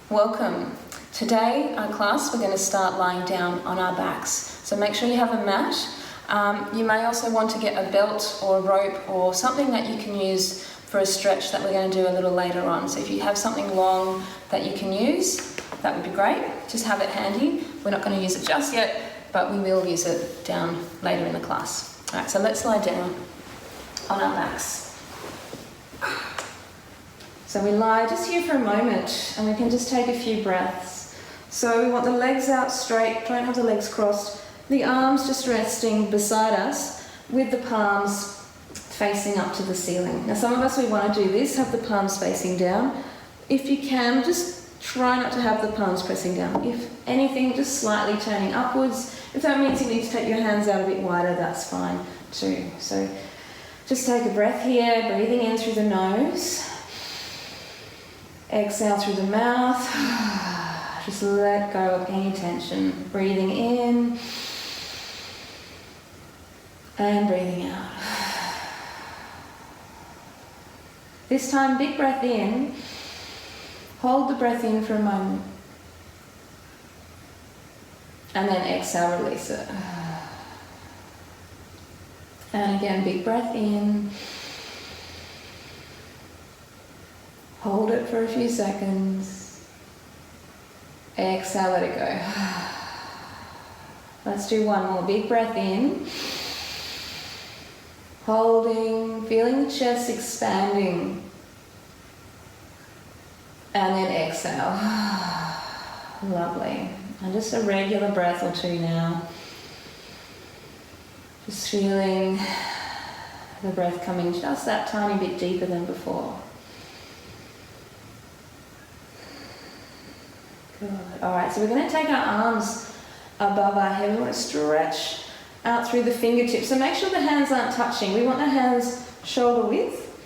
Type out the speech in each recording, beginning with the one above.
Welcome. Today, our class, we're going to start lying down on our backs. So make sure you have a mat. You may also want to get a belt or a rope or something that you can use for a stretch that we're going to do a little later on. So if you have something long that you can use, that would be great. Just have it handy. We're not going to use it just yet, but we will use it down later in the class. All right, so let's lie down on our backs. So we lie just here for a moment and we can just take a few breaths. So we want the legs out straight, don't have the legs crossed, the arms just resting beside us with the palms facing up to the ceiling. Now some of us, we want to do this, have the palms facing down. If you can, just try not to have the palms pressing down. If anything, just slightly turning upwards. If that means you need to take your hands out a bit wider, that's fine too. So just take a breath here, breathing in through the nose. Exhale through the mouth. Just let go of any tension. Breathing in and breathing out. This time, big breath in. Hold the breath in for a moment. And then exhale, release it. And again, big breath in. Hold it for a few seconds. Exhale, let it go. Let's do one more. Big breath in. Holding, feeling the chest expanding. And then exhale. Lovely. And just a regular breath or two now. Just feeling the breath coming just that tiny bit deeper than before. Good. Alright, so we're going to take our arms above our head. We want to stretch out through the fingertips. So make sure the hands aren't touching. We want the hands shoulder width.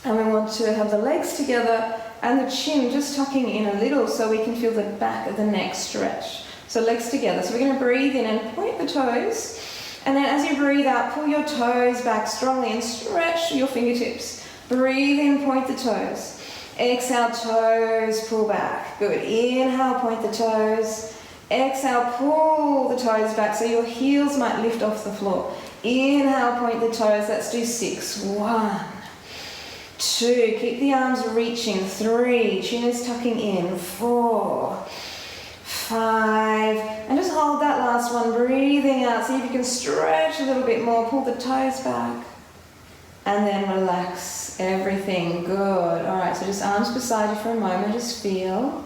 And we want to have the legs together and the chin just tucking in a little so we can feel the back of the neck stretch. So legs together. So we're going to breathe in and point the toes. And then as you breathe out, pull your toes back strongly and stretch your fingertips. Breathe in, point the toes. Exhale, toes, pull back. Good. Inhale, point the toes. Exhale, pull the toes back so your heels might lift off the floor. Inhale, point the toes. Let's do 6. 1, 2. Keep the arms reaching. 3. Chin is tucking in. 4, 5. And just hold that last one. Breathing out. See if you can stretch a little bit more. Pull the toes back. And then relax everything. Good. All right, so just arms beside you for a moment. Just feel.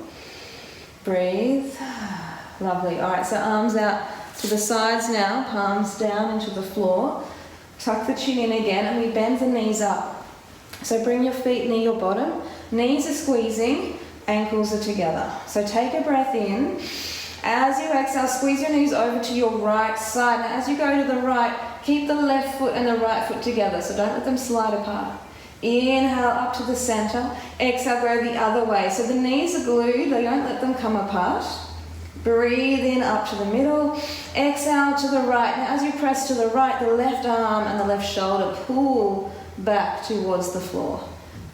Breathe. Lovely. All right, so arms out to the sides now. Palms down into the floor. Tuck the chin in again and we bend the knees up. So bring your feet near your bottom. Knees are squeezing. Ankles are together. So take a breath in. As you exhale, squeeze your knees over to your right side. Now as you go to the right, keep the left foot and the right foot together, so don't let them slide apart. Inhale up to the center. Exhale, go the other way. So the knees are glued, they don't let them come apart. Breathe in up to the middle. Exhale to the right. Now as you press to the right, the left arm and the left shoulder pull back towards the floor.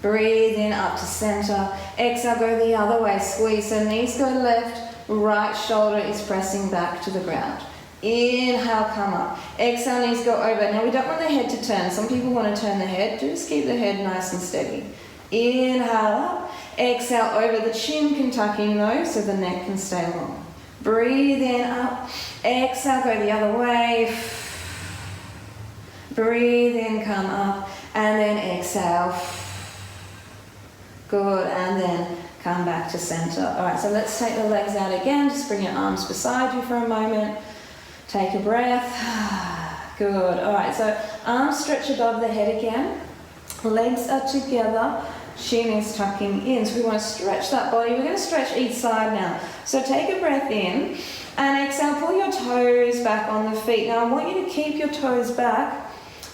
Breathe in up to center. Exhale, go the other way. Squeeze. So knees go left. Right shoulder is pressing back to the ground. Inhale, come up. Exhale, knees go over. Now we don't want the head to turn. Some people want to turn the head. Just keep the head nice and steady. Inhale up. Exhale over. The chin can tuck in though, so the neck can stay long. Breathe in up. Exhale, go the other way. Breathe in, come up. And then exhale. Good. And then come back to center. All right, so let's take the legs out again. Just bring your arms beside you for a moment. Take a breath. Good. All right, so arms stretch above the head again. Legs are together. Chin is tucking in. So we want to stretch that body. We're going to stretch each side now. So take a breath in and exhale. Pull your toes back on the feet. Now I want you to keep your toes back.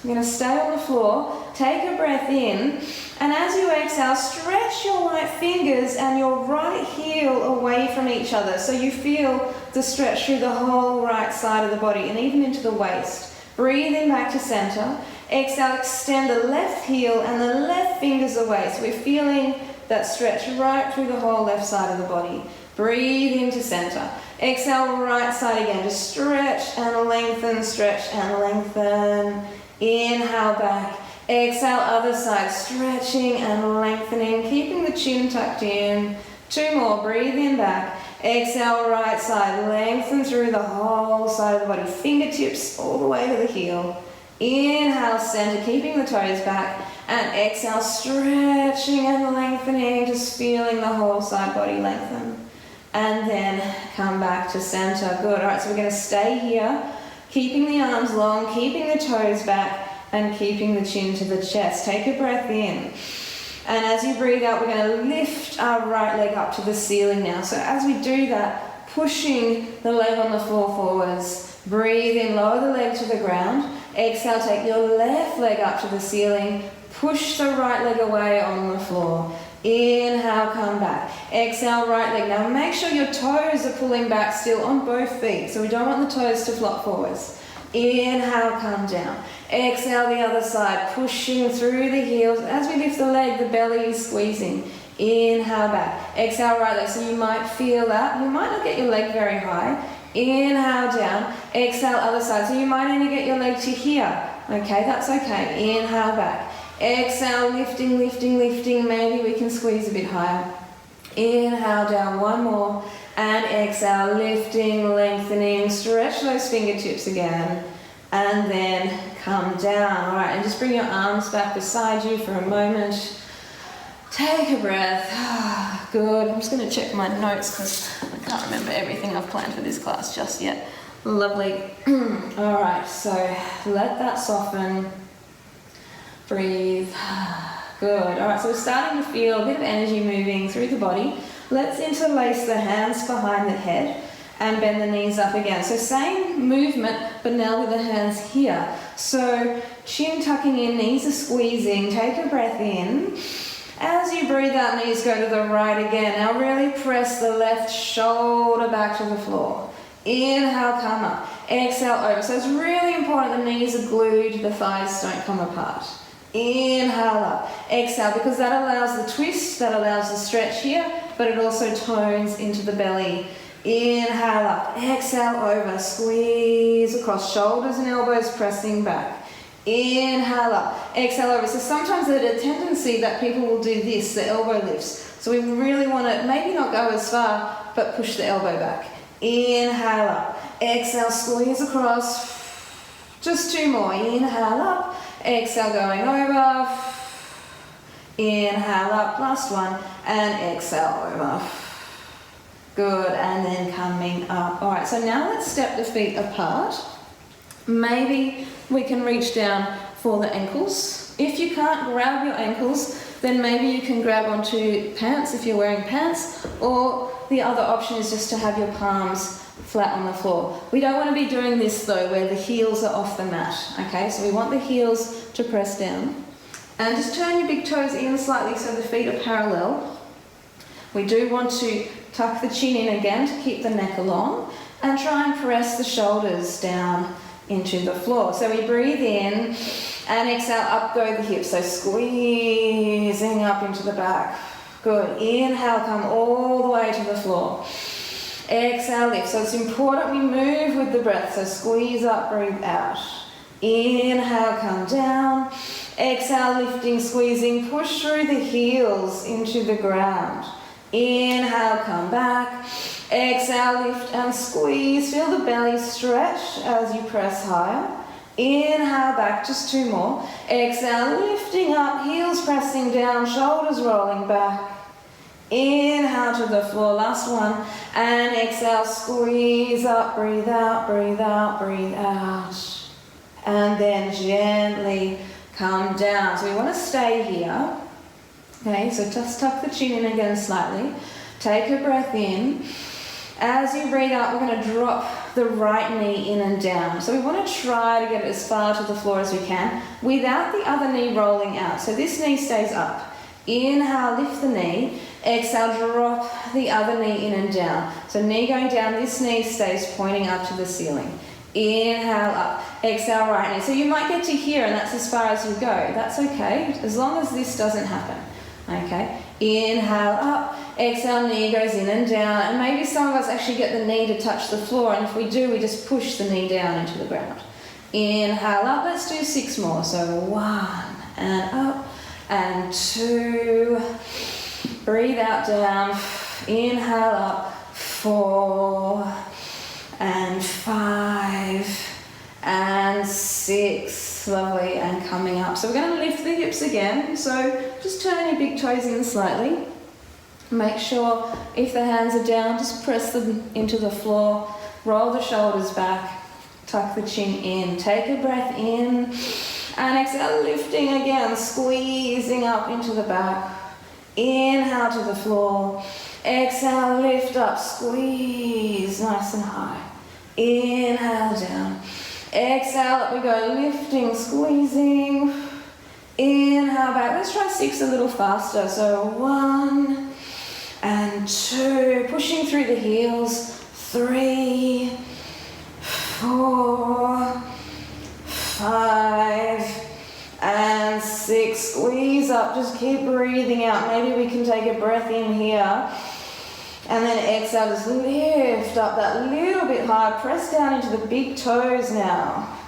I'm going to stay on the floor. Take a breath in. And as you exhale, stretch your right fingers and your right heel away from each other. So you feel the stretch through the whole right side of the body and even into the waist. Breathe in back to center. Exhale, extend the left heel and the left fingers away. So we're feeling that stretch right through the whole left side of the body. Breathe into center. Exhale, right side again. Just stretch and lengthen, stretch and lengthen. Inhale back. Exhale, other side. Stretching and lengthening, keeping the chin tucked in. 2 more. Breathe in back. Exhale, right side. Lengthen through the whole side of the body. Fingertips all the way to the heel. Inhale, center, keeping the toes back. And exhale, stretching and lengthening, just feeling the whole side body lengthen. And then come back to center. Good. All right, so we're going to stay here, keeping the arms long, keeping the toes back, and keeping the chin to the chest. Take a breath in. And as you breathe out, we're going to lift our right leg up to the ceiling now. So as we do that, pushing the leg on the floor forwards. Breathe in, lower the leg to the ground. Exhale, take your left leg up to the ceiling. Push the right leg away on the floor. Inhale, come back. Exhale, right leg. Now make sure your toes are pulling back still on both feet. So we don't want the toes to flop forwards. Inhale, come down. Exhale, the other side, pushing through the heels. As we lift the leg, the belly is squeezing. Inhale, back. Exhale, right leg. So you might feel that. You might not get your leg very high. Inhale, down. Exhale, other side. So you might only get your leg to here. Okay, that's okay. Inhale, back. Exhale, lifting, lifting, lifting. Maybe we can squeeze a bit higher. Inhale, down. 1 more. And exhale, lifting, lengthening. Stretch those fingertips again. And then come down. All right, and just bring your arms back beside you for a moment. Take a breath. Good. I'm just going to check my notes because I can't remember everything I've planned for this class just yet. Lovely. All right, so let that soften. Breathe. Good. All right, so we're starting to feel a bit of energy moving through the body. Let's interlace the hands behind the head and bend the knees up again. So same movement, but now with the hands here. So chin tucking in, knees are squeezing. Take a breath in. As you breathe out, knees go to the right again. Now really press the left shoulder back to the floor. Inhale, come up. Exhale, over. So it's really important the knees are glued, the thighs don't come apart. Inhale up. Exhale, because that allows the twist, that allows the stretch here, but it also tones into the belly. Inhale up. Exhale, over. Squeeze across, shoulders and elbows pressing back. Inhale up. Exhale, over. So sometimes there's a tendency that people will do this, the elbow lifts. So we really want to maybe not go as far, but push the elbow back. Inhale up. Exhale, squeeze across. Just 2 more. Inhale up. Exhale, going over. Inhale up. Last one. And exhale over. Good. And then coming up. All right, so now let's step the feet apart. Maybe we can reach down for the ankles. If you can't grab your ankles, then maybe you can grab onto pants if you're wearing pants, or the other option is just to have your palms flat on the floor. We don't want to be doing this though, where the heels are off the mat, okay? So we want the heels to press down. And just turn your big toes in slightly so the feet are parallel. We do want to tuck the chin in again to keep the neck along, and try and press the shoulders down into the floor. So we breathe in and exhale, up go the hips. So squeezing up into the back. Good. Inhale, come all the way to the floor. Exhale, lift. So it's important we move with the breath. So squeeze up, breathe out. Inhale, come down. Exhale, lifting, squeezing. Push through the heels into the ground. Inhale, come back. Exhale, lift and squeeze. Feel the belly stretch as you press higher. Inhale, back, just 2 more. Exhale, lifting up, heels pressing down, shoulders rolling back. Inhale to the floor, last one. And exhale, squeeze up, breathe out, breathe out, breathe out. And then gently come down. So we want to stay here. Okay, so just tuck the chin in again slightly. Take a breath in. As you breathe out, we're going to drop the right knee in and down. So we want to try to get it as far to the floor as we can without the other knee rolling out. So this knee stays up. Inhale, lift the knee. Exhale, drop the other knee in and down. So knee going down, this knee stays pointing up to the ceiling. Inhale up. Exhale, right knee. So you might get to here and that's as far as you go. That's okay, as long as this doesn't happen. Okay. Inhale up, exhale, knee goes in and down, and maybe some of us actually get the knee to touch the floor, and if we do, we just push the knee down into the ground. Inhale up, let's do 6 more. So 1 and up and 2. Breathe out, down. Inhale up, 4 and 5 and 6. Lovely, and coming up. So we're going to lift the hips again. So just turn your big toes in slightly. Make sure if the hands are down, just press them into the floor. Roll the shoulders back. Tuck the chin in. Take a breath in. And exhale, lifting again. Squeezing up into the back. Inhale to the floor. Exhale, lift up. Squeeze nice and high. Inhale down. Exhale, up we go. Lifting, squeezing. Inhale back. Let's try 6 a little faster. So 1 and 2. Pushing through the heels. 3, 4, 5 and 6. Squeeze up, just keep breathing out. Maybe we can take a breath in here and then exhale, just lift up that little bit higher. Press down into the big toes now,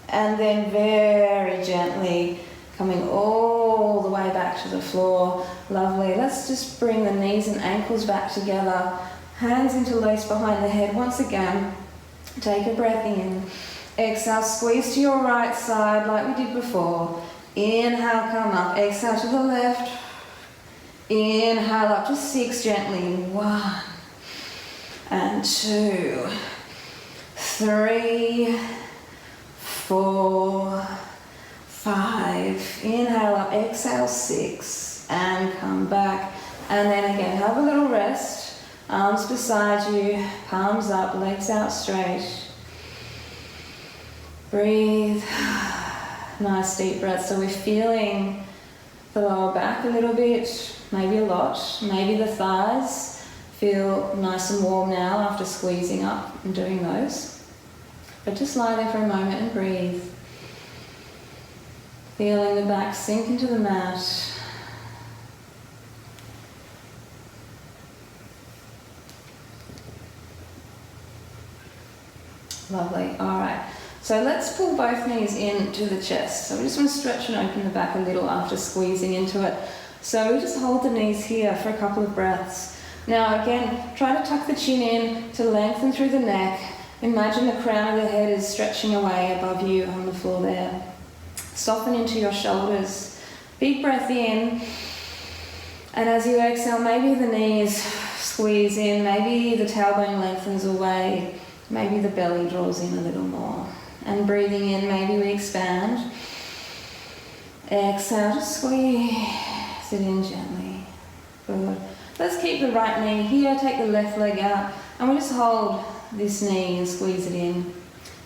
and then very gently coming all the way back to the floor. Lovely. Let's just bring the knees and ankles back together, hands interlaced behind the head. Once again, take a breath in. Exhale, squeeze to your right side like we did before. Inhale, come up. Exhale to the left. Inhale up to 6 gently. 1 and 2, 3, 4, 5. Inhale up. Exhale, 6. And come back. And then again, have a little rest. Arms beside you. Palms up. Legs out straight. Breathe. Nice deep breath. So we're feeling the lower back a little bit, maybe a lot. Maybe the thighs feel nice and warm now after squeezing up and doing those. But just lie there for a moment and breathe. Feeling the back sink into the mat. Lovely. All right. So let's pull both knees into the chest. So we just want to stretch and open the back a little after squeezing into it. So we just hold the knees here for a couple of breaths. Now again, try to tuck the chin in to lengthen through the neck. Imagine the crown of the head is stretching away above you on the floor there. Soften into your shoulders. Big breath in. And as you exhale, maybe the knees squeeze in, maybe the tailbone lengthens away, maybe the belly draws in a little more. And breathing in, maybe we expand. Exhale, just squeeze it in gently. Good. Let's keep the right knee here, take the left leg out, and we just hold this knee and squeeze it in.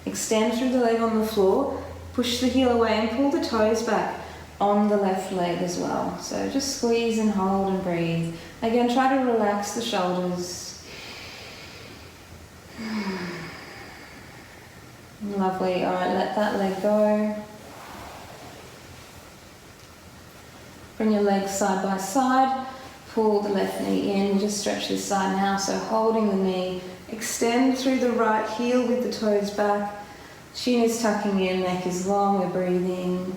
Extend through the leg on the floor, push the heel away and pull the toes back on the left leg as well. So just squeeze and hold and breathe. Again, try to relax the shoulders. Lovely. All right, let that leg go. Bring your legs side by side. Pull the left knee in. Just stretch this side now. So holding the knee. Extend through the right heel with the toes back. Chin is tucking in, neck is long. We're breathing.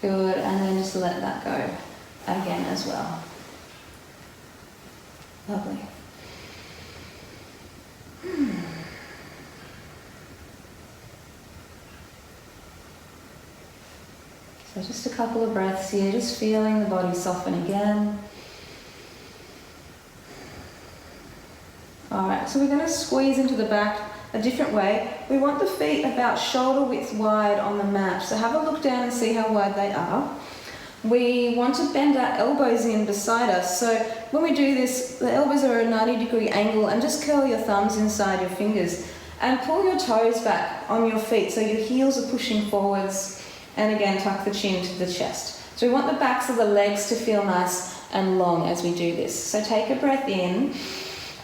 Good. And then just let that go again as well. Lovely. So just a couple of breaths here, just feeling the body soften again. Alright, so we're going to squeeze into the back a different way. We want the feet about shoulder width wide on the mat. So have a look down and see how wide they are. We want to bend our elbows in beside us. So when we do this, the elbows are at a 90-degree angle, and just curl your thumbs inside your fingers and pull your toes back on your feet so your heels are pushing forwards, and again tuck the chin to the chest. So we want the backs of the legs to feel nice and long as we do this. So take a breath in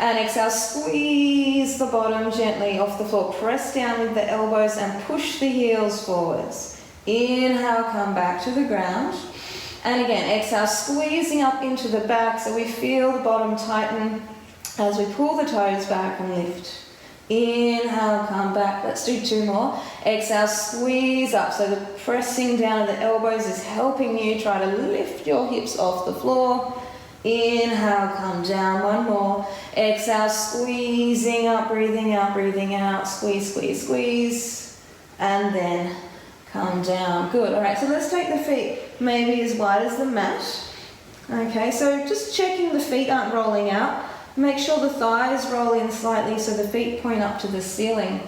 And exhale, squeeze the bottom gently off the floor. Press down with the elbows and push the heels forwards. Inhale, come back to the ground. And again, exhale, squeezing up into the back so we feel the bottom tighten as we pull the toes back and lift. Inhale, come back. Let's do 2 more. Exhale, squeeze up. So the pressing down of the elbows is helping you try to lift your hips off the floor. Inhale, come down. 1 more. Exhale, squeezing up, breathing out. Squeeze, squeeze, squeeze. And then come down. Good. All right, so let's take the feet maybe as wide as the mat. Okay, so just checking the feet aren't rolling out. Make sure the thighs roll in slightly so the feet point up to the ceiling.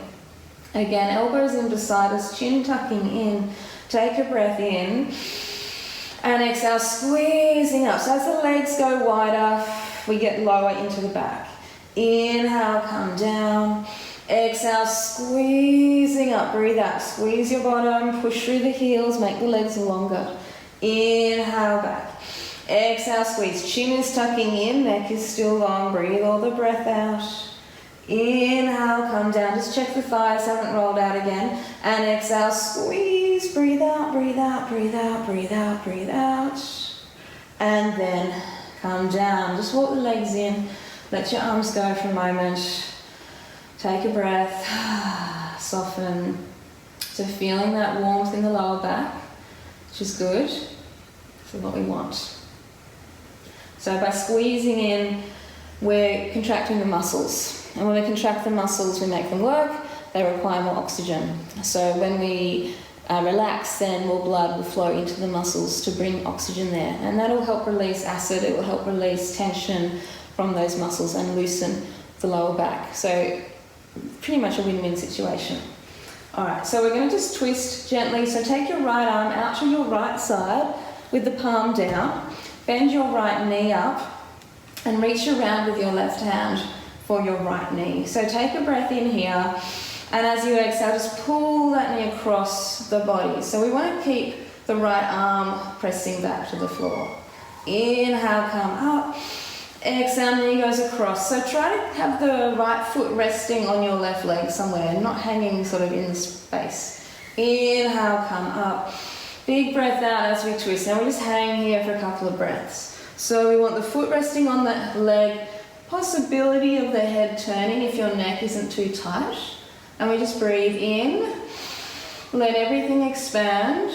Again, elbows in beside us, chin tucking in. Take a breath in. And exhale, squeezing up. So as the legs go wider, we get lower into the back. Inhale, come down. Exhale, squeezing up. Breathe out. Squeeze your bottom. Push through the heels. Make the legs longer. Inhale, back. Exhale, squeeze. Chin is tucking in. Neck is still long. Breathe all the breath out. Inhale, come down. Just check the thighs haven't rolled out again. And exhale, squeeze. Breathe out, breathe out, breathe out, breathe out, breathe out. And then come down. Just walk the legs in. Let your arms go for a moment. Take a breath. Soften. So feeling that warmth in the lower back, which is good. This is what we want. So by squeezing in, we're contracting the muscles. And when we contract the muscles, we make them work. They require more oxygen. So when we relax, then more blood will flow into the muscles to bring oxygen there. And that'll help release acid. It will help release tension from those muscles and loosen the lower back. So pretty much a win-win situation. All right, so we're going to just twist gently. So take your right arm out to your right side with the palm down. Bend your right knee up and reach around with your left hand for your right knee. So take a breath in here, and as you exhale, just pull that knee across the body. So we want to keep the right arm pressing back to the floor. Inhale, come up. Exhale, knee goes across. So try to have the right foot resting on your left leg somewhere, not hanging sort of in the space. Inhale, come up. Big breath out as we twist. Now we just hang here for a couple of breaths. So we want the foot resting on the leg, possibility of the head turning if your neck isn't too tight. And we just breathe in, let everything expand,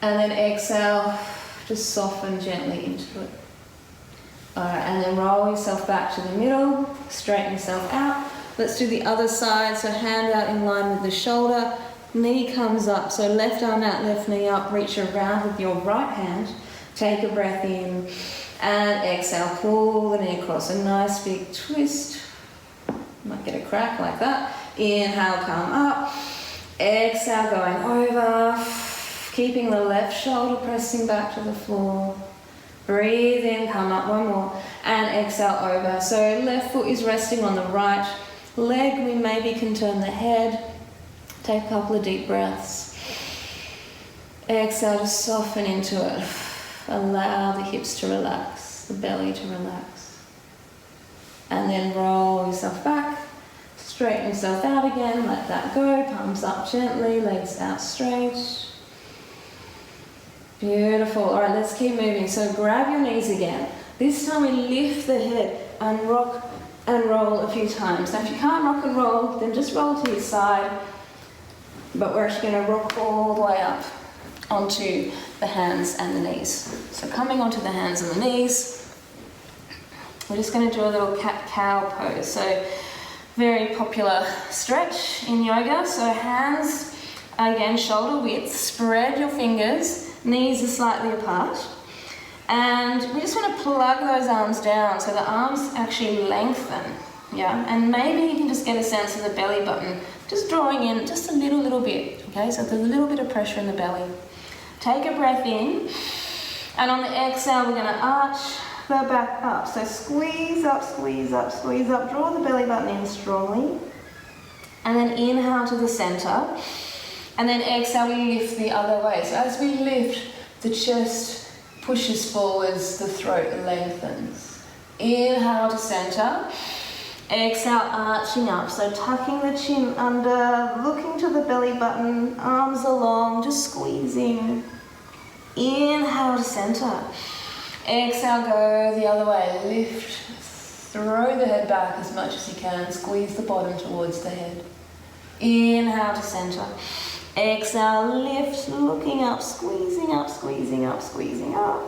and then exhale, just soften gently into it. All right, and then roll yourself back to the middle, straighten yourself out. Let's do the other side. So hand out in line with the shoulder. Knee comes up, so left arm out, left knee up, reach around with your right hand. Take a breath in and exhale, pull the knee across. A nice big twist. Might get a crack like that. Inhale, come up. Exhale, going over. Keeping the left shoulder pressing back to the floor. Breathe in, come up, 1 more. And exhale, over. So left foot is resting on the right leg. We maybe can turn the head. Take a couple of deep breaths. Exhale, just soften into it. Allow the hips to relax, the belly to relax. And then roll yourself back. Straighten yourself out again, let that go. Palms up gently, legs out straight. Beautiful. All right, let's keep moving. So grab your knees again. This time we lift the head and rock and roll a few times. Now if you can't rock and roll, then just roll to your side. But we're actually going to rock all the way up onto the hands and the knees. So coming onto the hands and the knees, we're just going to do a little cat-cow pose. So very popular stretch in yoga. So hands, again, shoulder width, spread your fingers, knees are slightly apart. And we just want to plug those arms down so the arms actually lengthen. Yeah, and maybe you can just get a sense of the belly button just drawing in just a little bit, okay? So there's a little bit of pressure in the belly. Take a breath in, and on the exhale, we're gonna arch the back up. So squeeze up, squeeze up, squeeze up. Draw the belly button in strongly. And then inhale to the center. And then exhale, we lift the other way. So as we lift, the chest pushes forwards, the throat lengthens. Inhale to center. Exhale, arching up. So tucking the chin under, looking to the belly button, arms along, just squeezing. Inhale to center. Exhale, go the other way. Lift, throw the head back as much as you can. Squeeze the bottom towards the head. Inhale to center. Exhale, lift, looking up, squeezing up, squeezing up, squeezing up.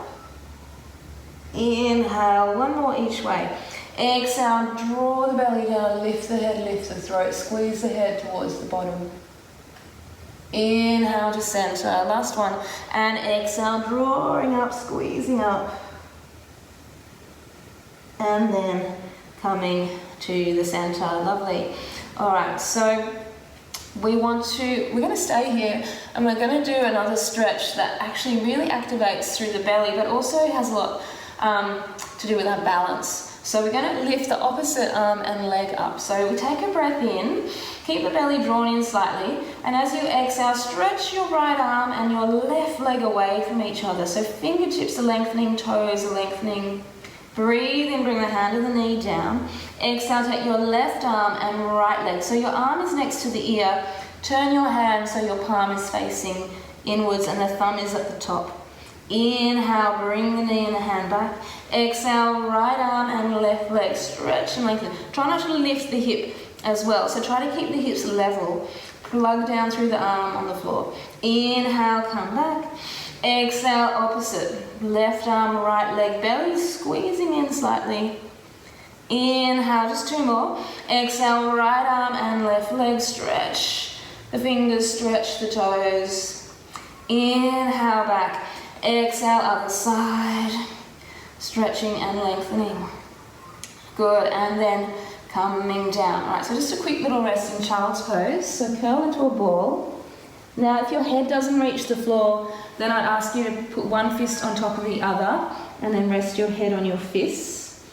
Inhale, one more each way. Exhale, draw the belly down, lift the head, lift the throat, squeeze the head towards the bottom. Inhale to center, last one. And exhale, drawing up, squeezing up. And then coming to the center, lovely. All right, so we're going to stay here and we're going to do another stretch that actually really activates through the belly, but also has a lot to do with our balance. So we're going to lift the opposite arm and leg up. So we take a breath in, keep the belly drawn in slightly, and as you exhale, stretch your right arm and your left leg away from each other. So fingertips are lengthening, toes are lengthening. Breathe in, bring the hand and the knee down. Exhale, take your left arm and right leg. So your arm is next to the ear. Turn your hand so your palm is facing inwards and the thumb is at the top. Inhale, bring the knee and the hand back. Exhale, right arm and left leg. Stretch and lengthen. Try not to lift the hip as well. So try to keep the hips level. Plug down through the arm on the floor. Inhale, come back. Exhale, opposite. Left arm, right leg, belly squeezing in slightly. Inhale, just two more. Exhale, right arm and left leg, stretch. The fingers, stretch the toes. Inhale, back. Exhale, other side. Stretching and lengthening. Good, and then coming down. All right, so just a quick little rest in child's pose. So curl into a ball. Now, if your head doesn't reach the floor, then I'd ask you to put one fist on top of the other and then rest your head on your fists.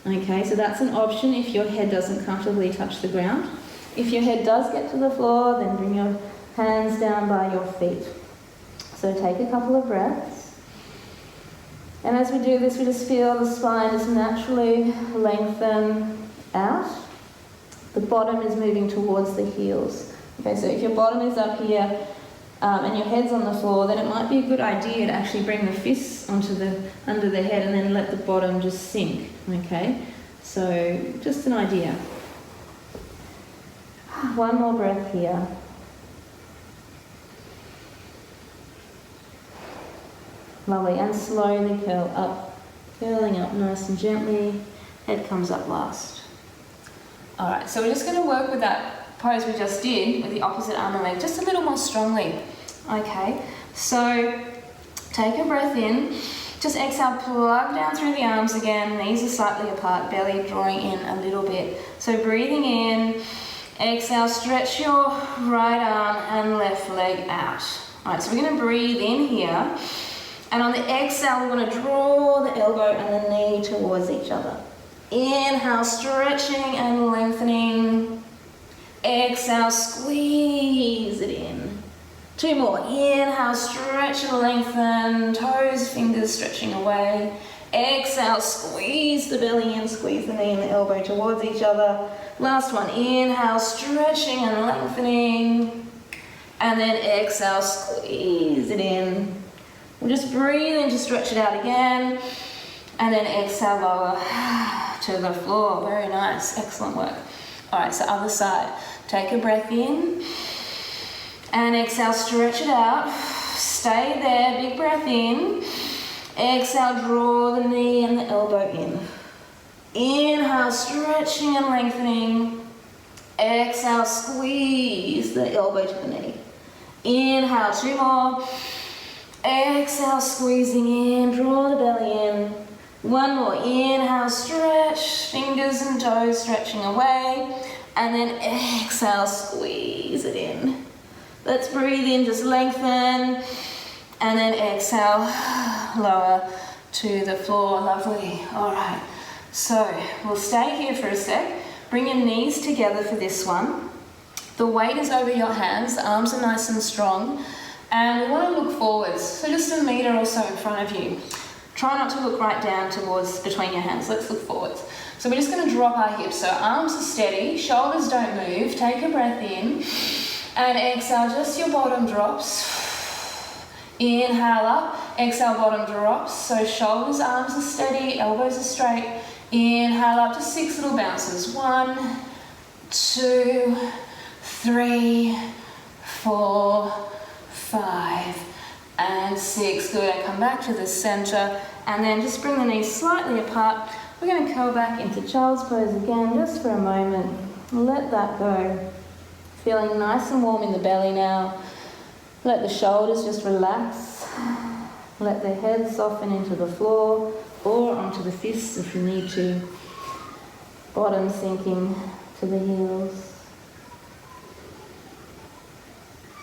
Okay, so that's an option if your head doesn't comfortably touch the ground. If your head does get to the floor, then bring your hands down by your feet. So take a couple of breaths. And as we do this, we just feel the spine just naturally lengthen out. The bottom is moving towards the heels. Okay, so if your bottom is up here and your head's on the floor, then it might be a good idea to actually bring the fists under the head and then let the bottom just sink. Okay, so just an idea. One more breath here. Lovely, and slowly curl up, curling up nice and gently. Head comes up last. All right, so we're just going to work with that pose we just did with the opposite arm and leg just a little more strongly. Okay, so take a breath in. Just exhale, plug down through the arms again. Knees are slightly apart, belly drawing in a little bit. So breathing in, exhale, stretch your right arm and left leg out. All right, so we're going to breathe in here. And on the exhale, we're going to draw the elbow and the knee towards each other. Inhale, stretching and lengthening. Exhale, squeeze it in. Two more. Inhale, stretch and lengthen. Toes, fingers stretching away. Exhale, squeeze the belly in, squeeze the knee and the elbow towards each other. Last one. Inhale, stretching and lengthening. And then exhale, squeeze it in. We'll just breathe in to stretch it out again. And then exhale, lower to the floor. Very nice. Excellent work. All right, so other side. Take a breath in. And exhale, stretch it out. Stay there. Big breath in. Exhale, draw the knee and the elbow in. Inhale, stretching and lengthening. Exhale, squeeze the elbow to the knee. Inhale, two more. Exhale, squeezing in, draw the belly in. One more, inhale, stretch, fingers and toes stretching away. And then exhale, squeeze it in. Let's breathe in, just lengthen. And then exhale, lower to the floor, lovely. All right, so we'll stay here for a sec. Bring your knees together for this one. The weight is over your hands, the arms are nice and strong. And we want to look forwards, so just a metre or so in front of you. Try not to look right down towards between your hands. Let's look forwards. So we're just going to drop our hips. So arms are steady, shoulders don't move. Take a breath in and exhale, just your bottom drops. Inhale up, exhale, bottom drops. So shoulders, arms are steady, elbows are straight. Inhale up to 6 little bounces. 1, 2, 3, 4, 5, and 6. Good, and come back to the center. And then just bring the knees slightly apart. We're going to curl back into child's pose again, just for a moment. Let that go. Feeling nice and warm in the belly now. Let the shoulders just relax. Let the head soften into the floor or onto the fists if you need to. Bottom sinking to the heels.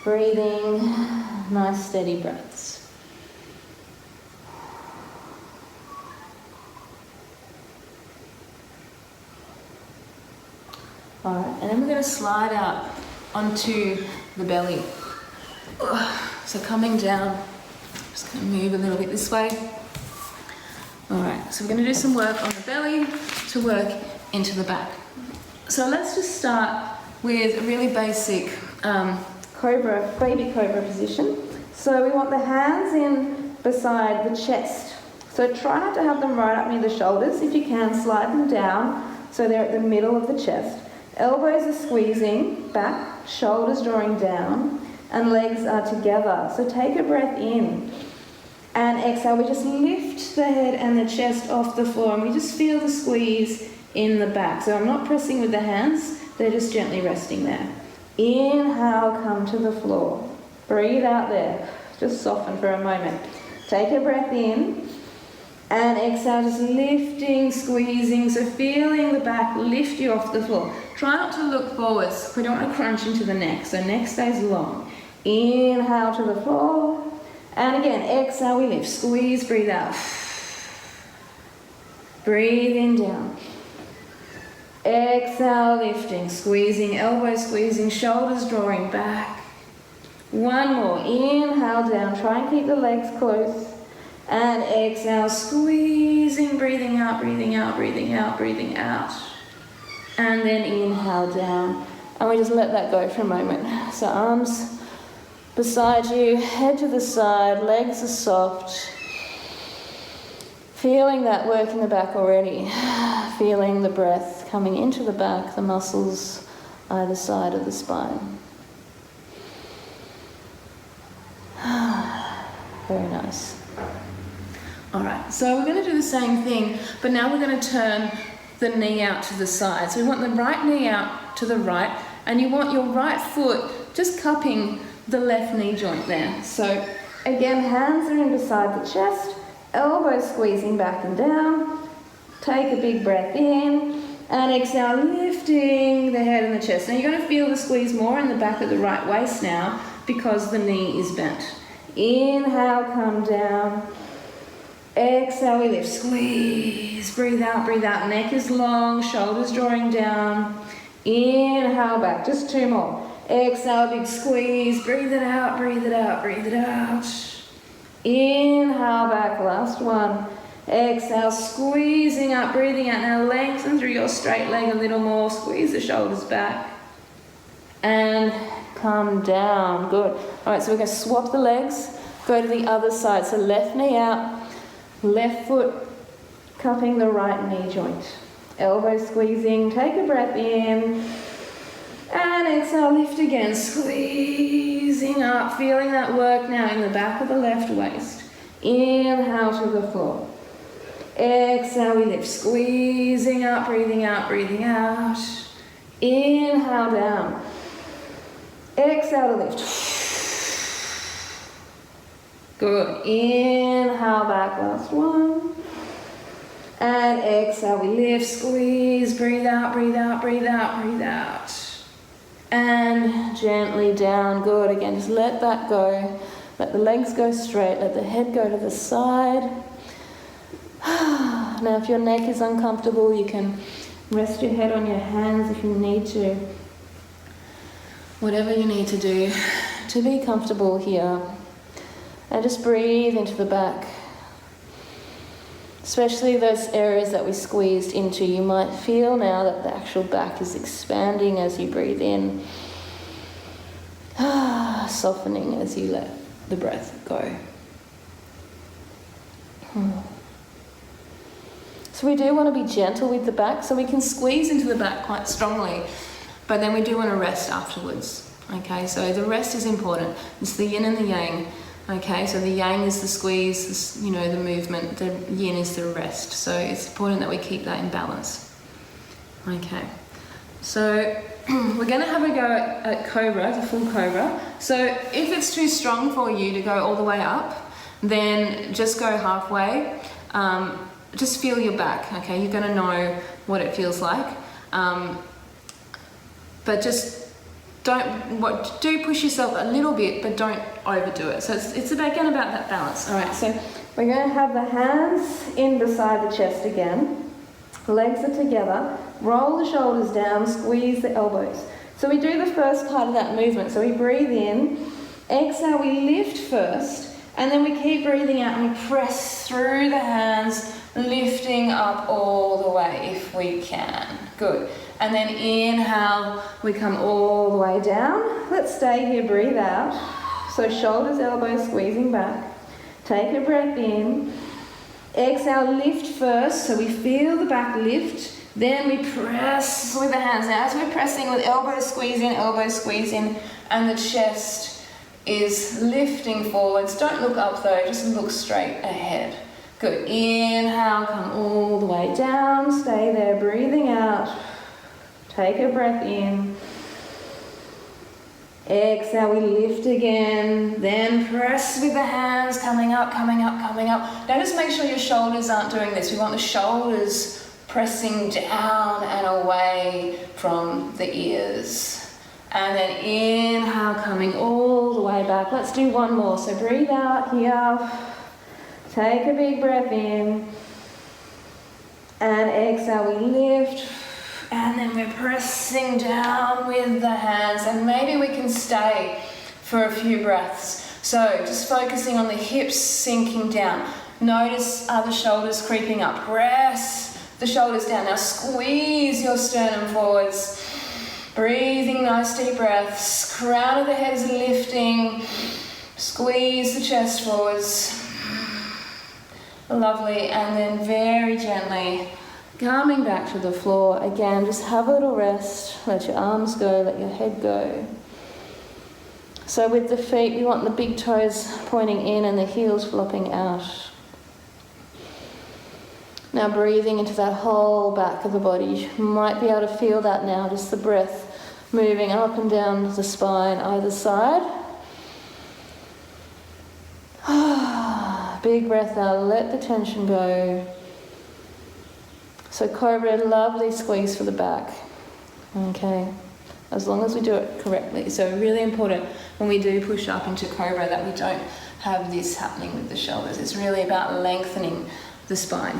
Breathing, nice steady breaths. Alright, and then we're going to slide out onto the belly. So coming down, just going to move a little bit this way. Alright, so we're going to do some work on the belly to work into the back. So let's just start with a really basic cobra, baby cobra position. So we want the hands in beside the chest. So try not to have them right up near the shoulders. If you can, slide them down so they're at the middle of the chest. Elbows are squeezing back, shoulders drawing down, and legs are together. So take a breath in and exhale. We just lift the head and the chest off the floor and we just feel the squeeze in the back. So I'm not pressing with the hands, they're just gently resting there. Inhale, come to the floor. Breathe out there. Just soften for a moment. Take a breath in and exhale, just lifting, squeezing. So feeling the back lift you off the floor. Try not to look forwards. We don't want to crunch into the neck, so neck stays long. Inhale to the floor. And again, exhale, we lift. Squeeze, breathe out. Breathe in, down. Exhale, lifting, squeezing, elbows squeezing, shoulders drawing back. One more. Inhale, down. Try and keep the legs close. And exhale, squeezing, breathing out, breathing out, breathing out, breathing out. And then inhale down. And we just let that go for a moment. So arms beside you, head to the side, legs are soft. Feeling that work in the back already. Feeling the breath coming into the back, the muscles either side of the spine. Very nice. Alright, so we're going to do the same thing, but now we're going to turn the knee out to the side. So we want the right knee out to the right, and you want your right foot just cupping the left knee joint there. So again, hands are in beside the chest, elbows squeezing back and down. Take a big breath in, and exhale, lifting the head and the chest. Now you're going to feel the squeeze more in the back of the right waist now because the knee is bent. Inhale, come down. Exhale, we lift, squeeze, breathe out, neck is long, shoulders drawing down. Inhale, back, just 2 more. Exhale, big squeeze, breathe it out, breathe it out, breathe it out. Inhale, back, last one. Exhale, squeezing up, breathing out. Now lengthen through your straight leg a little more, squeeze the shoulders back. And come down, good. All right, so we're going to swap the legs, go to the other side. So left knee out. Left foot cupping the right knee joint. Elbows squeezing. Take a breath in. And exhale, lift again. Squeezing up. Feeling that work now in the back of the left waist. Inhale to the floor. Exhale, we lift. Squeezing up, breathing out, breathing out. Inhale down. Exhale to lift. Good. Inhale back, last one. And exhale, we lift, squeeze, breathe out, breathe out, breathe out, breathe out. And gently down. Good. Again, just let that go. Let the legs go straight. Let the head go to the side. Now, if your neck is uncomfortable, you can rest your head on your hands if you need to. Whatever you need to do to be comfortable here. And just breathe into the back. especially those areas that we squeezed into. You might feel now that the actual back is expanding as you breathe in, softening as you let the breath go. So we do want to be gentle with the back, so we can squeeze into the back quite strongly, but then we do want to rest afterwards. Okay, so the rest is important. It's the yin and the yang. Okay, so the yang is the squeeze, the movement. The yin is the rest. So it's important that we keep that in balance. Okay, so we're going to have a go at cobra, the full cobra. So if it's too strong for you to go all the way up, then just go halfway. Just feel your back, okay? You're going to know what it feels like. But just do push yourself a little bit, but don't overdo it. So it's again about that balance. All right, so we're going to have the hands in beside the chest again. Legs are together. Roll the shoulders down, squeeze the elbows. So we do the first part of that movement. So we breathe in, exhale, we lift first, and then we keep breathing out and we press through the hands, lifting up all the way if we can. Good. And then inhale, we come all the way down. Let's stay here, breathe out. So shoulders, elbows, squeezing back. Take a breath in. Exhale, lift first, so we feel the back lift. Then we press with the hands. Now as we're pressing with elbows squeeze in, and the chest is lifting forwards. Don't look up though, just look straight ahead. Good. Inhale, come all the way down. Stay there, breathing out. Take a breath in. Exhale, we lift again. Then press with the hands, coming up. Now just make sure your shoulders aren't doing this. We want the shoulders pressing down and away from the ears. And then inhale, coming all the way back. Let's do one more. So breathe out here. Take a big breath in. And exhale, we lift. And then we're pressing down with the hands. And maybe we can stay for a few breaths. So just focusing on the hips sinking down. Notice are the shoulders creeping up. Press the shoulders down. Now squeeze your sternum forwards. Breathing nice deep breaths. Crown of the head is lifting. Squeeze the chest forwards. Lovely. And then very gently coming back to the floor. Again, just have a little rest. Let your arms go, let your head go. So with the feet, we want the big toes pointing in and the heels flopping out. Now breathing into that whole back of the body. You might be able to feel that now, just the breath moving up and down the spine, either side. Big breath out, let the tension go. So cobra, lovely squeeze for the back. Okay, as long as we do it correctly. So really important when we do push up into cobra that we don't have this happening with the shoulders. It's really about lengthening the spine.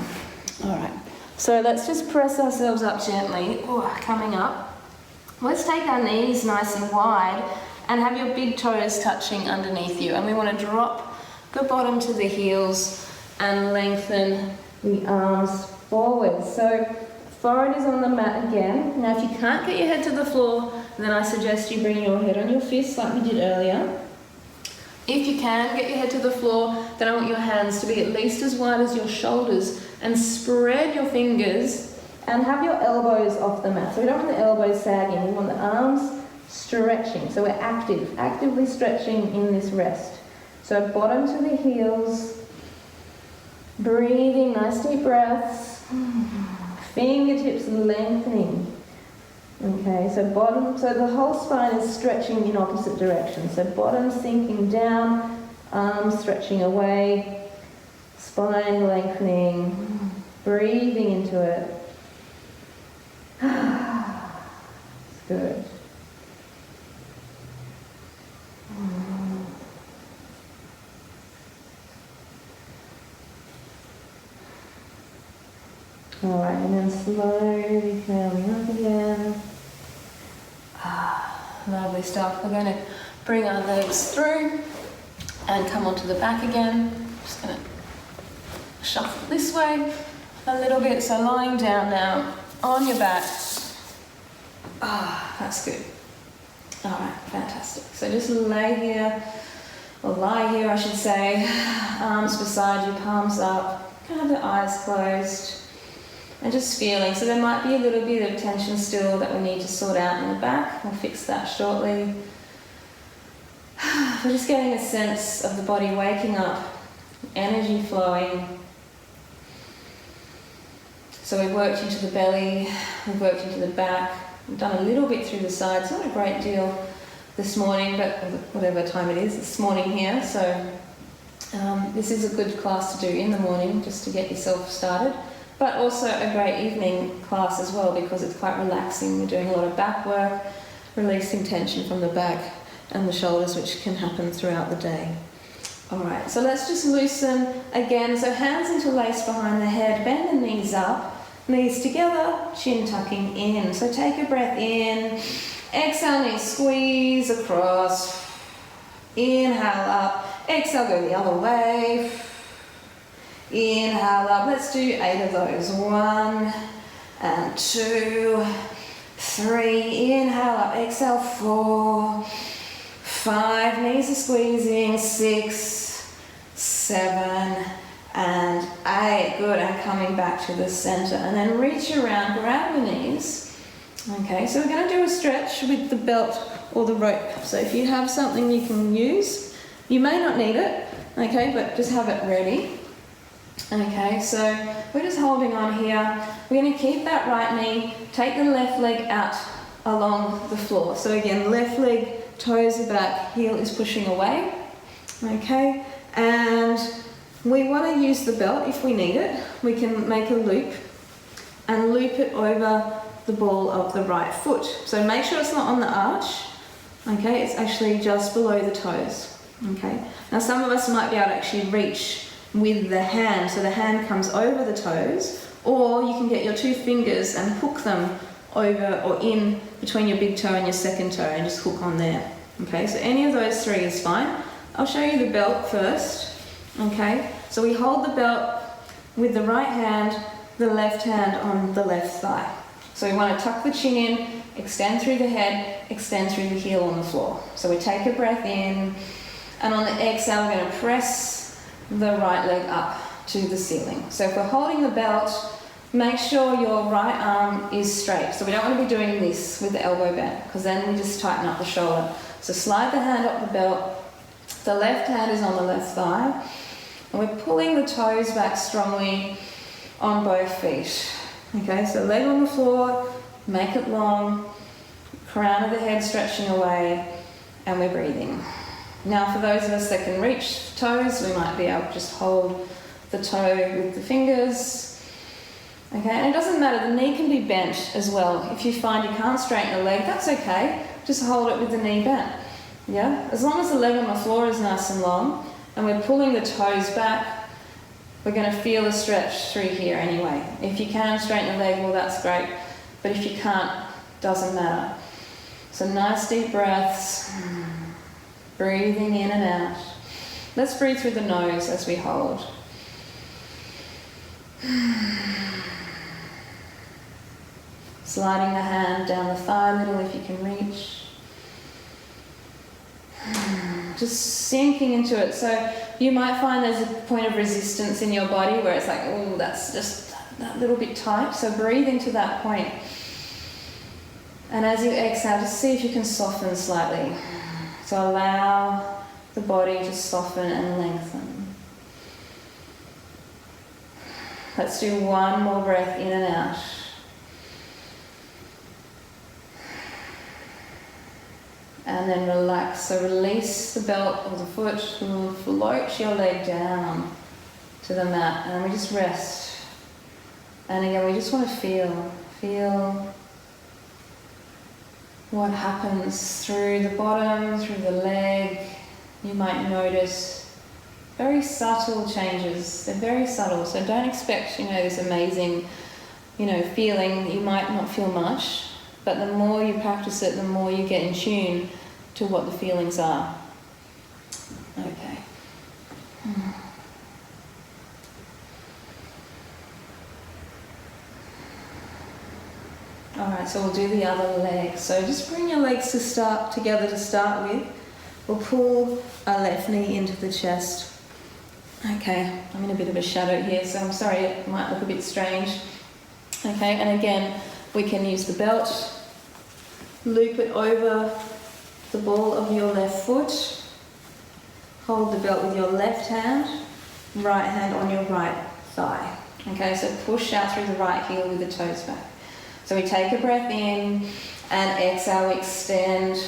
All right, so let's just press ourselves up gently. Coming up. Let's take our knees nice and wide and have your big toes touching underneath you. And we want to drop the bottom to the heels and lengthen the arms forward. So forehead is on the mat again. Now if you can't get your head to the floor, then I suggest you bring your head on your fists like we did earlier. If you can get your head to the floor, then I want your hands to be at least as wide as your shoulders and spread your fingers and have your elbows off the mat. So we don't want the elbows sagging, we want the arms stretching. So we're actively stretching in this rest. So bottom to the heels, breathing, nice deep breaths, fingertips lengthening. Okay, so the whole spine is stretching in opposite directions. So bottom sinking down, arms stretching away, spine lengthening, breathing into it. It's good. All right, and then slowly curling up again. Lovely stuff. We're going to bring our legs through and come onto the back again. Just going to Shuffle this way a little bit, so lying down now on your back. Ah, that's good. All right, fantastic. So just lay here, or lie here I should say, arms beside you, palms up, kind of the eyes closed, and just feeling. So there might be a little bit of tension still that we need to sort out in the back. We'll fix that shortly. We're just getting a sense of the body waking up, energy flowing. So we've worked into the belly, we've worked into the back, we've done a little bit through the sides, not a great deal this morning, but whatever time it is, this morning here. So this is a good class to do in the morning just to get yourself started, but also a great evening class as well because it's quite relaxing. We're doing a lot of back work, releasing tension from the back and the shoulders, which can happen throughout the day. All right, so let's just loosen again. So hands interlaced behind the head, bend the knees up, knees together, chin tucking in. So take a breath in, exhale, knees squeeze across, inhale up, exhale, go the other way, inhale up. Let's do 8 of those. 1 and 2, 3, inhale up, exhale, 4, 5, knees are squeezing, 6, 7, and 8. Good, and coming back to the center. And then reach around, grab the knees. Okay, so we're going to do a stretch with the belt or the rope. So if you have something you can use, you may not need it, okay, but just have it ready. Okay, so we're just holding on here. We're going to keep that right knee, take the left leg out along the floor. So again, left leg, toes are back, heel is pushing away. Okay, and we want to use the belt if we need it. We can make a loop and loop it over the ball of the right foot. So make sure it's not on the arch. Okay, it's actually just below the toes. Okay, now some of us might be able to actually reach with the hand, so the hand comes over the toes, or you can get your 2 fingers and hook them over or in between your big toe and your second toe and just hook on there. Okay, so any of those 3 is fine. I'll show you the belt first. Okay, so we hold the belt with the right hand, the left hand on the left thigh. So we want to tuck the chin in, extend through the head, extend through the heel on the floor. So we take a breath in, and on the exhale we're going to press the right leg up to the ceiling. So if we're holding the belt, make sure your right arm is straight. So we don't want to be doing this with the elbow bent because then we just tighten up the shoulder. So slide the hand up the belt, the left hand is on the left thigh, and we're pulling the toes back strongly on both feet. Okay, so leg on the floor, make it long, crown of the head stretching away, and we're breathing. Now for those of us that can reach toes, we might be able to just hold the toe with the fingers. Okay, and it doesn't matter, the knee can be bent as well. If you find you can't straighten the leg, that's okay. Just hold it with the knee bent. Yeah, as long as the leg on the floor is nice and long and we're pulling the toes back, we're going to feel a stretch through here anyway. If you can straighten the leg, well that's great, but if you can't, doesn't matter. So nice deep breaths, breathing in and out. Let's breathe through the nose as we hold. Sliding the hand down the thigh a little if you can reach. Just sinking into it. So you might find there's a point of resistance in your body where it's like, oh, that's just that little bit tight. So breathe into that point. And as you exhale, just see if you can soften slightly. So allow the body to soften and lengthen. Let's do one more breath in and out. And then relax. So release the belt or the foot, float your leg down to the mat, and then we just rest. And again, we just want to feel what happens through the bottom, through the leg. You might notice very subtle changes. They're very subtle, so don't expect, this amazing, feeling. You might not feel much, but the more you practice it, the more you get in tune to what the feelings are. Okay. so we'll do the other leg. So just bring your legs together to start with. We'll pull our left knee into the chest. Okay, I'm in a bit of a shadow here, so I'm sorry it might look a bit strange. Okay, and again, we can use the belt, loop it over the ball of your left foot, hold the belt with your left hand, right hand on your right thigh. Okay, so push out through the right heel with the toes back. So we take a breath in and exhale, we extend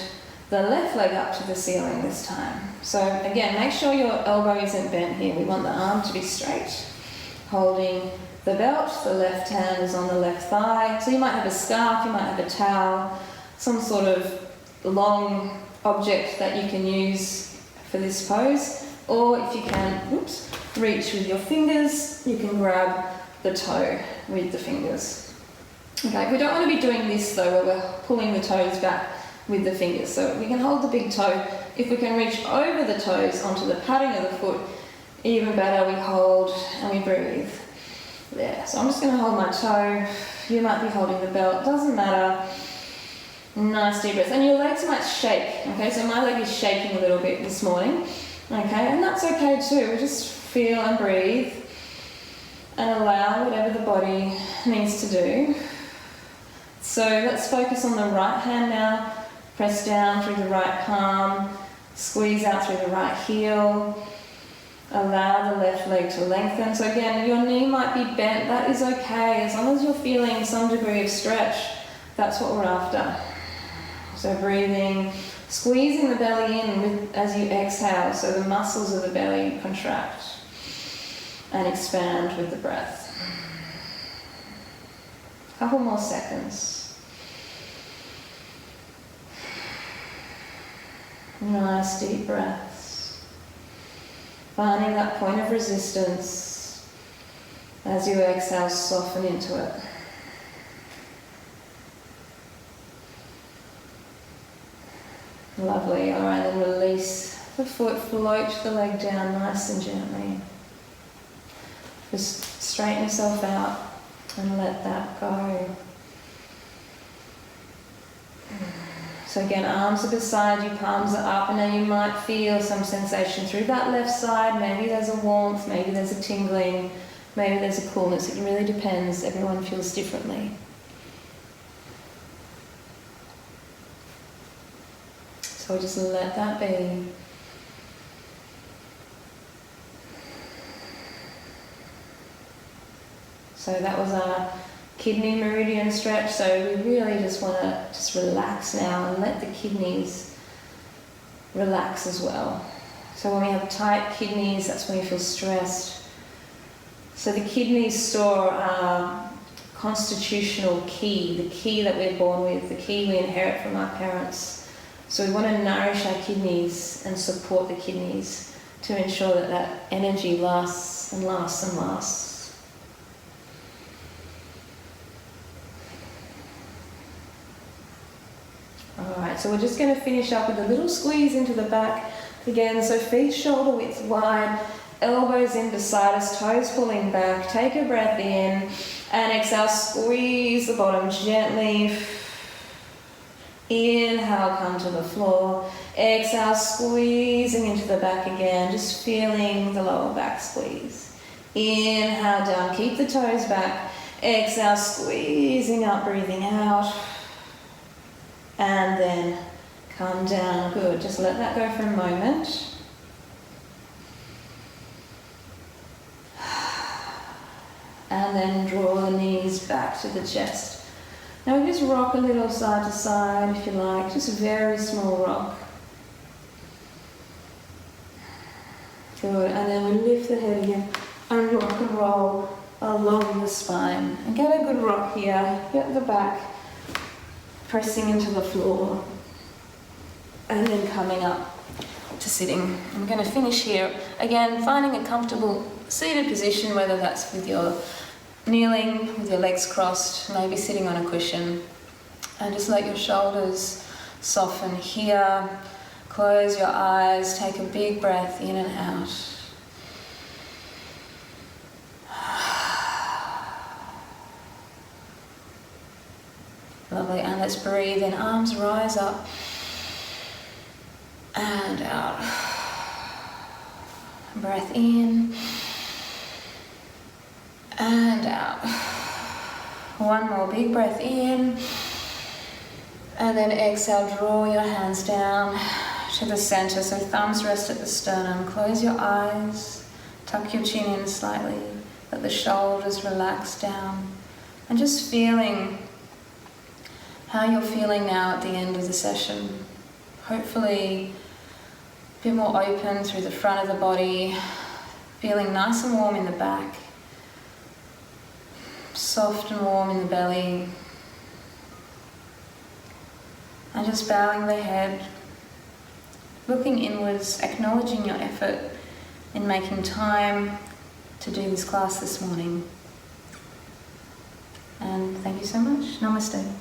the left leg up to the ceiling this time. So again, make sure your elbow isn't bent here. We want the arm to be straight. Holding the belt, the left hand is on the left thigh. So you might have a scarf, you might have a towel, some sort of long object that you can use for this pose. Or if you can, reach with your fingers, you can grab the toe with the fingers. Okay, we don't want to be doing this though, where we're pulling the toes back with the fingers. So we can hold the big toe. If we can reach over the toes onto the padding of the foot, even better, we hold and we breathe. There. So I'm just going to hold my toe. You might be holding the belt, doesn't matter. Nice deep breath. And your legs might shake. Okay, so my leg is shaking a little bit this morning. Okay, and that's okay too. We just feel and breathe and allow whatever the body needs to do. So let's focus on the right hand now. Press down through the right palm, squeeze out through the right heel. Allow the left leg to lengthen. So again, your knee might be bent, that is okay. As long as you're feeling some degree of stretch, that's what we're after. So breathing, squeezing the belly in as you exhale, so the muscles of the belly contract and expand with the breath. A couple more seconds. Nice deep breaths. Finding that point of resistance. As you exhale, soften into it. Lovely. All right, then release the foot, float the leg down nice and gently. Just straighten yourself out and let that go. So again, arms are beside you, palms are up, and now you might feel some sensation through that left side. Maybe there's a warmth, maybe there's a tingling, maybe there's a coolness. It really depends. Everyone feels differently. So just let that be. So that was our kidney meridian stretch. So we really just want to just relax now and let the kidneys relax as well. So when we have tight kidneys, that's when we feel stressed. So the kidneys store our constitutional key, the key that we're born with, the key we inherit from our parents. So we want to nourish our kidneys and support the kidneys to ensure that that energy lasts and lasts and lasts. Alright, so we're just going to finish up with a little squeeze into the back again. So feet shoulder width wide, elbows in beside us, toes pulling back. Take a breath in and exhale, squeeze the bottom gently. Inhale, come to the floor. Exhale, squeezing into the back again, just feeling the lower back squeeze. Inhale down, keep the toes back. Exhale, squeezing up, breathing out. And then come down. Good. Just let that go for a moment. And then draw the knees back to the chest. Now we just rock a little side to side if you like, just a very small rock. Good. And then we lift the head again and rock and roll along the spine. And get a good rock here. Get the back pressing into the floor, and then coming up to sitting. I'm going to finish here. Again, finding a comfortable seated position, whether that's with your kneeling, with your legs crossed, maybe sitting on a cushion, and just let your shoulders soften here. Close your eyes, take a big breath in and out. Lovely. And let's breathe in. Arms rise up and out. Breath in and out. One more big breath in. And then exhale, draw your hands down to the center. So thumbs rest at the sternum. Close your eyes. Tuck your chin in slightly. Let the shoulders relax down. And just feeling how you're feeling now at the end of the session. Hopefully a bit more open through the front of the body. Feeling nice and warm in the back. Soft and warm in the belly. And just bowing the head. Looking inwards, acknowledging your effort in making time to do this class this morning. And thank you so much. Namaste.